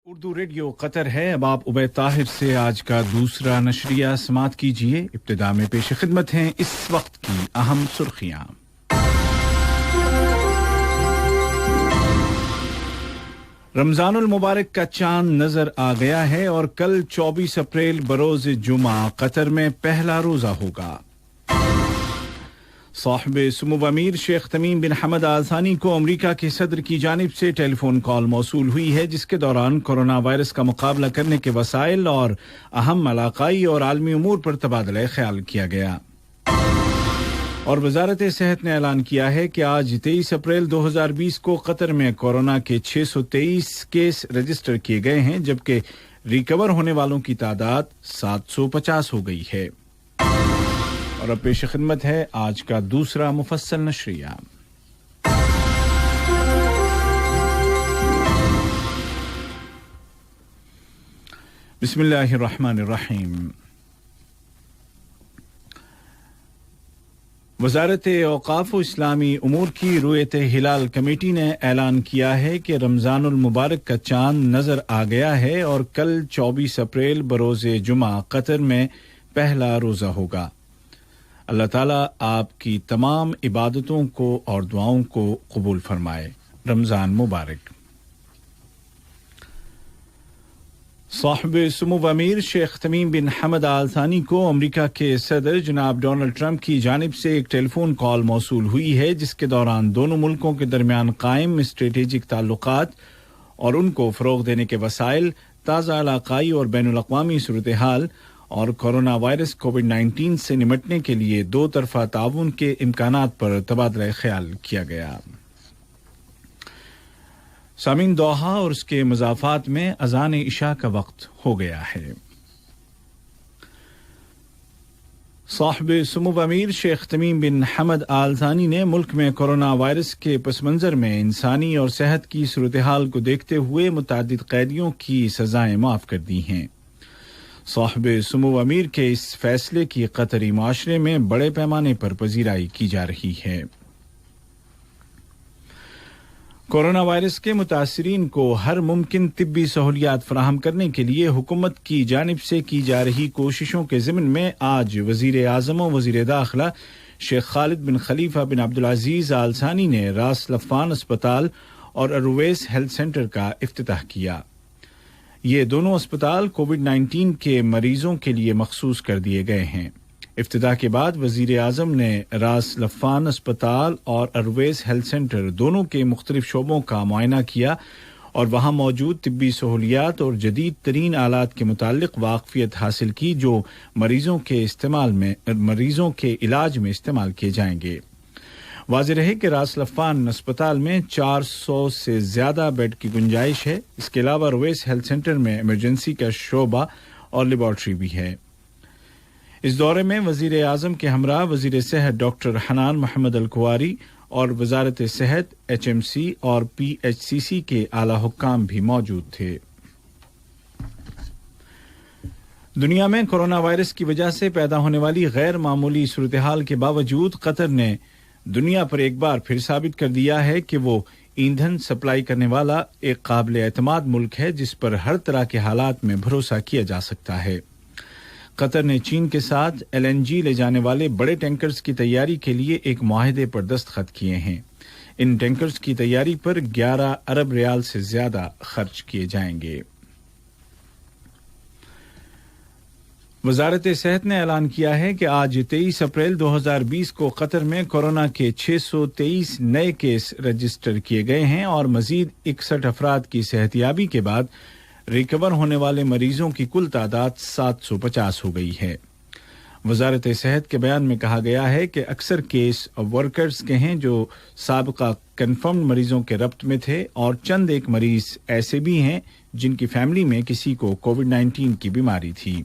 Urdu radio Qatar है। अब आप उबैद ताहिर से आज का दूसरा नशरिया समात कीजिए। इब्तिदा में पेश खिदमत हैं इस वक्त की अहम सुर्खियां। रमजानुल मुबारक का चांद नजर आ गया है और कल 24 अप्रैल बरोज जुमा कतर में पहला रोजा होगा। साहिब सुमुव अमीर शेख तमीम बिन हमद आल थानी को अमरीका के सदर की जानिब से टेलीफोन कॉल मौसूल हुई है, जिसके दौरान कोरोना वायरस का मुकाबला करने के वसाइल और अहम इलाकाई और आलमी उमूर पर तबादला ख्याल किया गया। और वजारत सेहत ने ऐलान किया है कि आज 23 अप्रैल 2020 को कतर में कोरोना के 623 केस रजिस्टर किए गए हैं, जबकि रिकवर होने वालों की तादाद 750 हो गई है। और अब पेश खिदमत है आज का दूसरा मुफस्सल नशरिया। बिस्मिल्लाहिर्रहमानिर्रहीम। वज़ारत औक़ाफ़ व इस्लामी उमूर की रुयत हिलाल कमेटी ने ऐलान किया है कि रमज़ानुल मुबारक का चांद नज़र आ गया है और कल 24 अप्रैल बरोज़े जुमा कतर में पहला रोज़ा होगा। अल्लाह ताला आपकी तमाम इबादतों को और दुआओं को कबूल फरमाए। रमज़ान मुबारक। साहिब सुमुव अमीर शेख तमीम बिन हमद आल थानी को अमरीका के सदर जनाब डोनाल्ड ट्रंप की जानिब से एक टेलीफोन कॉल मौसूल हुई है, जिसके दौरान दोनों मुल्कों के दरमियान कायम स्ट्रेटेजिक ताल्लुकात और उनको फ़रोग़ देने के वसाइल, ताज़ा इलाक़ाई और बैनुल अक़वामी सूरत हाल और कोरोना वायरस कोविड-19 से निपटने के लिए दो तरफ़ा ताउन के इम्कानात पर तबादला ख्याल किया गया। सामीन, दोहा और उसके मज़ाफ़ात में अज़ान इशा का वक्त हो गया है। साहिब सुमुव अमीर शेख तमीम बिन हमद आल थानी ने मुल्क में कोरोना वायरस के पस मंज़र में इंसानी और सेहत की सूरत हाल को देखते हुए मुतअद्दिद कैदियों की सज़ाएं माफ़ कर दी हैं। साहिब सुमुव अमीर के इस फैसले की कतरी माशरे में बड़े पैमाने पर पजीराई की जा रही है। कोरोना वायरस के मुतासिरीन को हर मुमकिन तिब्बी सहूलियात फराहम करने के लिए हुकूमत की जानिब से की जा रही कोशिशों के ज़िम्न में आज वज़ीर आज़म व वज़ीर दाखिला शेख खालिद बिन खलीफा बिन अब्दुल अजीज़ आल सानी ने रास लफ़ान अस्पताल और अरुवैस हेल्थ सेंटर का इफ्तिताह किया। ये दोनों अस्पताल कोविड-19 के मरीजों के लिए मखसूस कर दिए गए हैं। इफ्तिताह के बाद वज़ीर आज़म ने रास लफ़ान अस्पताल और अरवैस हेल्थ सेंटर दोनों के मुख्तलिफ शोबों का मुआयना किया और वहाँ मौजूद तिब्बी सहूलियात और जदीद तरीन आलात के मुतालिक वाक़फियत हासिल की, जो मरीजों के इलाज में इस्तेमाल किए जाएंगे। वाज़ेह रहे कि रास लफ़ान अस्पताल में 400 से ज़्यादा बेड की गुंजाइश है। इसके अलावा रवेस हेल्थ सेंटर में इमरजेंसी का शोबा और लेबॉर्ट्री भी है। इस दौरे में वज़ीर आज़म के हमरा वज़ीर सेहत डॉक्टर हनान मोहम्मद अल-कुवारी और वज़ारत सेहत, HMC और PHCC के आला हुक्काम भी मौजूद थे। दुनिया में कोरोना वायरस की वजह से पैदा होने वाली गैर मामूली सूरत हाल के बावजूद कतर ने दुनिया पर एक बार फिर साबित कर दिया है कि वो ईंधन सप्लाई करने वाला एक काबिल एतमाद मुल्क है, जिस पर हर तरह के हालात में भरोसा किया जा सकता है। कतर ने चीन के साथ LNG ले जाने वाले बड़े टैंकर्स की तैयारी के लिए एक मुआहदे पर दस्तखत किए हैं। इन टैंकर्स की तैयारी पर 11 अरब रियाल से ज्यादा खर्च किए जाएंगे। वज़ारत सेहत ने ऐलान किया है कि आज 23 अप्रैल 2020 को कतर में कोरोना के 623 नए केस रजिस्टर किए गए हैं और मजीद 61 अफराद की सेहतियाबी के बाद रिकवर होने वाले मरीजों की कुल तादाद 750 हो गई है। वज़ारत सेहत के बयान में कहा गया है कि अक्सर केस वर्कर्स के हैं जो साबिका कन्फर्म्ड मरीजों के रब्त में थे और चंद एक मरीज ऐसे भी हैं जिनकी फैमिली में किसी को कोविड-19 की बीमारी थी।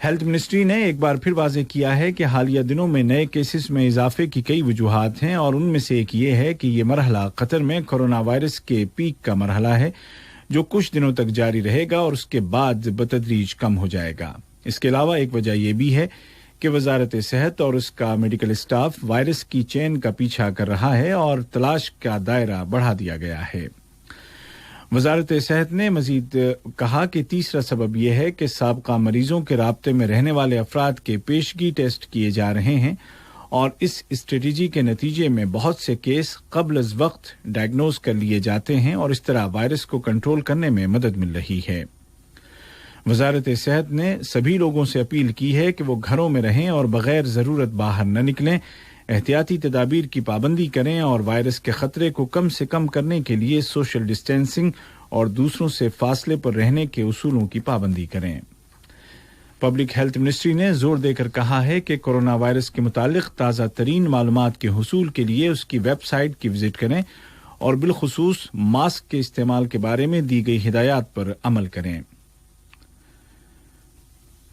हेल्थ मिनिस्ट्री ने एक बार फिर वाज़ेह किया है कि हालिया दिनों में नए केसेस में इजाफे की कई वजूहात हैं और उनमें से एक ये है कि ये मरहला कतर में कोरोना वायरस के पीक का मरहला है, जो कुछ दिनों तक जारी रहेगा और उसके बाद बतदरीज कम हो जाएगा। इसके अलावा एक वजह यह भी है कि वज़ारत सेहत और उसका मेडिकल स्टाफ वायरस की चेन का पीछा कर रहा है और तलाश का दायरा बढ़ा दिया गया है। وزارت صحت نے مزید کہا کہ تیسرا سبب یہ ہے کہ سابقہ مریضوں کے رابطے میں رہنے والے افراد کے پیشگی ٹیسٹ کیے جا رہے ہیں اور اس اسٹریٹجی کے نتیجے میں بہت سے کیس قبل از وقت ڈائگنوز کر لیے جاتے ہیں اور اس طرح وائرس کو کنٹرول کرنے میں مدد مل رہی ہے۔ وزارت صحت نے سبھی لوگوں سے اپیل کی ہے کہ وہ گھروں میں رہیں اور بغیر ضرورت باہر نہ نکلیں، احتیاطی تدابیر کی پابندی کریں اور وائرس کے خطرے کو کم سے کم کرنے کے لیے سوشل ڈسٹینسنگ اور دوسروں سے فاصلے پر رہنے کے اصولوں کی پابندی کریں۔ پبلک ہیلتھ منسٹری نے زور دے کر کہا ہے کہ کورونا وائرس کے متعلق تازہ ترین معلومات کے حصول کے لیے اس کی ویب سائٹ کی وزٹ کریں اور بالخصوص ماسک کے استعمال کے بارے میں دی گئی ہدایات پر عمل کریں۔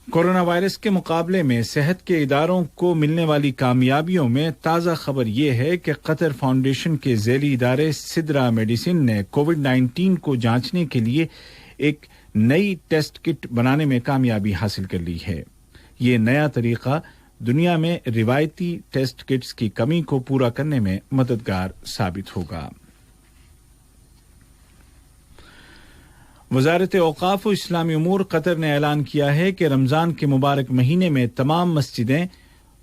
کورونا وائرس کے مقابلے میں صحت کے اداروں کو ملنے والی کامیابیوں میں تازہ خبر یہ ہے کہ قطر فاؤنڈیشن کے ذیلی ادارے سدرا میڈیسن نے کووڈ-19 کو جانچنے کے لیے ایک نئی ٹیسٹ کٹ بنانے میں کامیابی حاصل کر لی ہے۔ یہ نیا طریقہ دنیا میں روایتی ٹیسٹ کٹس کی کمی کو پورا کرنے میں مددگار ثابت ہوگا۔ وزارت اوقاف و اسلامی امور قطر نے اعلان کیا ہے کہ رمضان کے مبارک مہینے میں تمام مسجدیں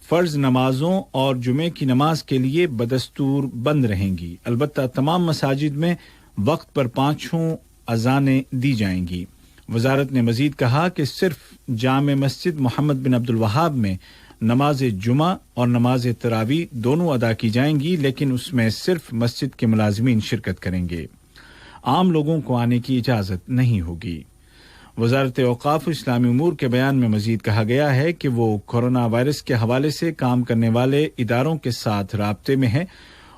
فرض نمازوں اور جمعے کی نماز کے لیے بدستور بند رہیں گی، البتہ تمام مساجد میں وقت پر 5 اذانیں دی جائیں گی۔ وزارت نے مزید کہا کہ صرف جامع مسجد محمد بن عبد الوہاب میں نماز جمعہ اور نماز تراویح دونوں ادا کی جائیں گی، لیکن اس میں صرف مسجد کے ملازمین شرکت کریں گے، عام لوگوں کو آنے کی اجازت نہیں ہوگی۔ وزارت اوقاف اسلامی امور کے بیان میں مزید کہا گیا ہے کہ وہ کورونا وائرس کے حوالے سے کام کرنے والے اداروں کے ساتھ رابطے میں ہے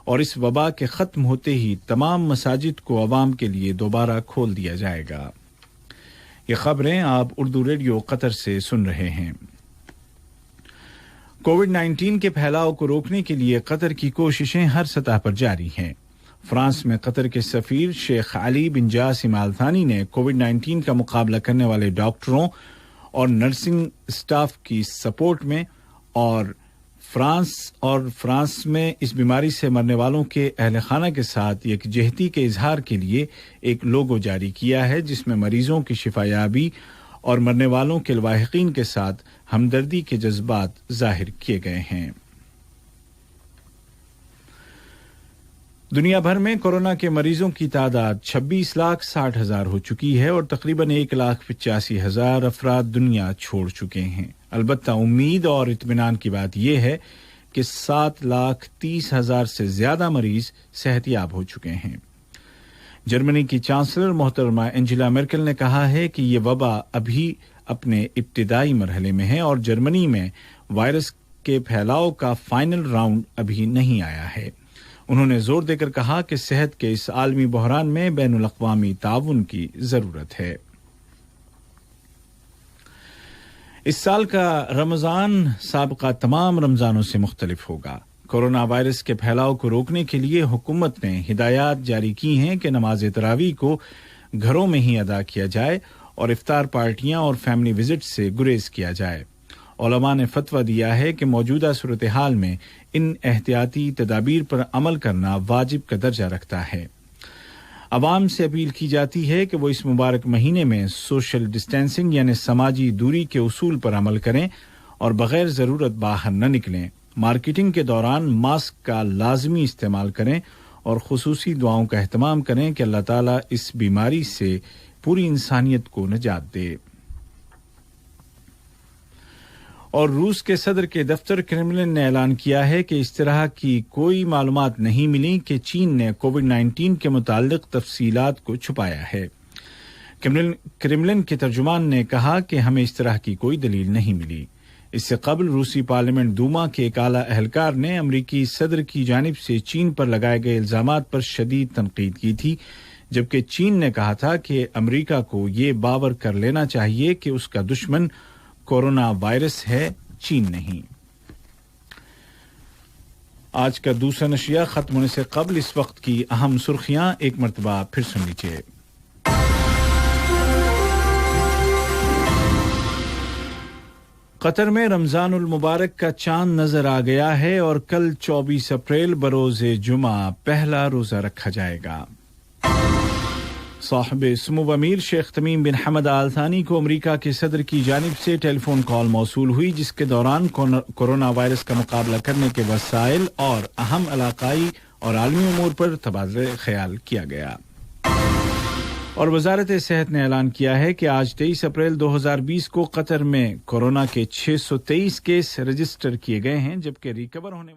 اور اس وبا کے ختم ہوتے ہی تمام مساجد کو عوام کے لیے دوبارہ کھول دیا جائے گا۔ یہ خبریں آپ اردو ریڈیو قطر سے سن رہے ہیں۔ کووڈ-19 کے پھیلاؤ کو روکنے کے لیے قطر کی کوششیں ہر سطح پر جاری ہیں۔ فرانس میں قطر کے سفیر شیخ علی بن جاسم آل ثانی نے کووڈ-19 کا مقابلہ کرنے والے ڈاکٹروں اور نرسنگ اسٹاف کی سپورٹ میں اور فرانس میں اس بیماری سے مرنے والوں کے اہل خانہ کے ساتھ یکجہتی کے اظہار کے لیے ایک لوگو جاری کیا ہے، جس میں مریضوں کی شفا یابی اور مرنے والوں کے لواحقین کے ساتھ ہمدردی کے جذبات ظاہر کیے گئے ہیں۔ دنیا بھر میں کورونا کے مریضوں کی تعداد 26,60,000 ہو چکی ہے اور تقریباً 1,85,000 افراد دنیا چھوڑ چکے ہیں۔ البتہ امید اور اطمینان کی بات یہ ہے کہ 7,30,000 سے زیادہ مریض صحت یاب ہو چکے ہیں۔ جرمنی کی چانسلر محترمہ انجیلا مرکل نے کہا ہے کہ یہ وبا ابھی اپنے ابتدائی مرحلے میں ہے اور جرمنی میں وائرس کے پھیلاؤ کا فائنل راؤنڈ ابھی نہیں آیا ہے۔ انہوں نے زور دے کر کہا کہ صحت کے اس عالمی بحران میں بین الاقوامی تعاون کی ضرورت ہے۔ اس سال کا رمضان سابقہ تمام رمضانوں سے مختلف ہوگا۔ کورونا وائرس کے پھیلاؤ کو روکنے کے لیے حکومت نے ہدایات جاری کی ہیں کہ نماز تراویح کو گھروں میں ہی ادا کیا جائے اور افطار پارٹیاں اور فیملی وزٹ سے گریز کیا جائے۔ علماء نے فتویٰ دیا ہے کہ موجودہ صورتحال میں ان احتیاطی تدابیر پر عمل کرنا واجب کا درجہ رکھتا ہے۔ عوام سے اپیل کی جاتی ہے کہ وہ اس مبارک مہینے میں سوشل ڈسٹینسنگ یعنی سماجی دوری کے اصول پر عمل کریں اور بغیر ضرورت باہر نہ نکلیں، مارکیٹنگ کے دوران ماسک کا لازمی استعمال کریں اور خصوصی دعاؤں کا اہتمام کریں کہ اللہ تعالیٰ اس بیماری سے پوری انسانیت کو نجات دے۔ اور روس کے صدر کے دفتر کرملن نے اعلان کیا ہے کہ اس طرح کی کوئی معلومات نہیں ملی کہ چین نے کووڈ-19 کے متعلق تفصیلات کو چھپایا ہے۔ کرملن کے ترجمان نے کہا کہ ہمیں اس طرح کی کوئی دلیل نہیں ملی۔ اس سے قبل روسی پارلیمنٹ دوما کے ایک اعلیٰ اہلکار نے امریکی صدر کی جانب سے چین پر لگائے گئے الزامات پر شدید تنقید کی تھی، جبکہ چین نے کہا تھا کہ امریکہ کو یہ باور کر لینا چاہیے کہ اس کا دشمن کورونا وائرس ہے، چین نہیں۔ آج کا دوسرا نشریہ ختم ہونے سے قبل اس وقت کی اہم سرخیاں ایک مرتبہ پھر سن لیجیے۔ قطر میں رمضان المبارک کا چاند نظر آ گیا ہے اور کل 24 اپریل بروز جمعہ پہلا روزہ رکھا جائے گا۔ साहिब सुमो अमीर शेख तमीम बिन हमद आल थानी को अमेरिका के सदर की जानिब से टेलीफोन कॉल मौसूल हुई, जिसके दौरान कोरोना वायरस का मुकाबला करने के वसाइल और अहम इलाकाई और आलमी उमूर पर तबादला ख्याल किया गया। और वजारत सेहत ने ऐलान किया है कि आज 23 अप्रैल 2020 को कतर में कोरोना के 623 केस रजिस्टर किए गए हैं, जबकि रिकवर होने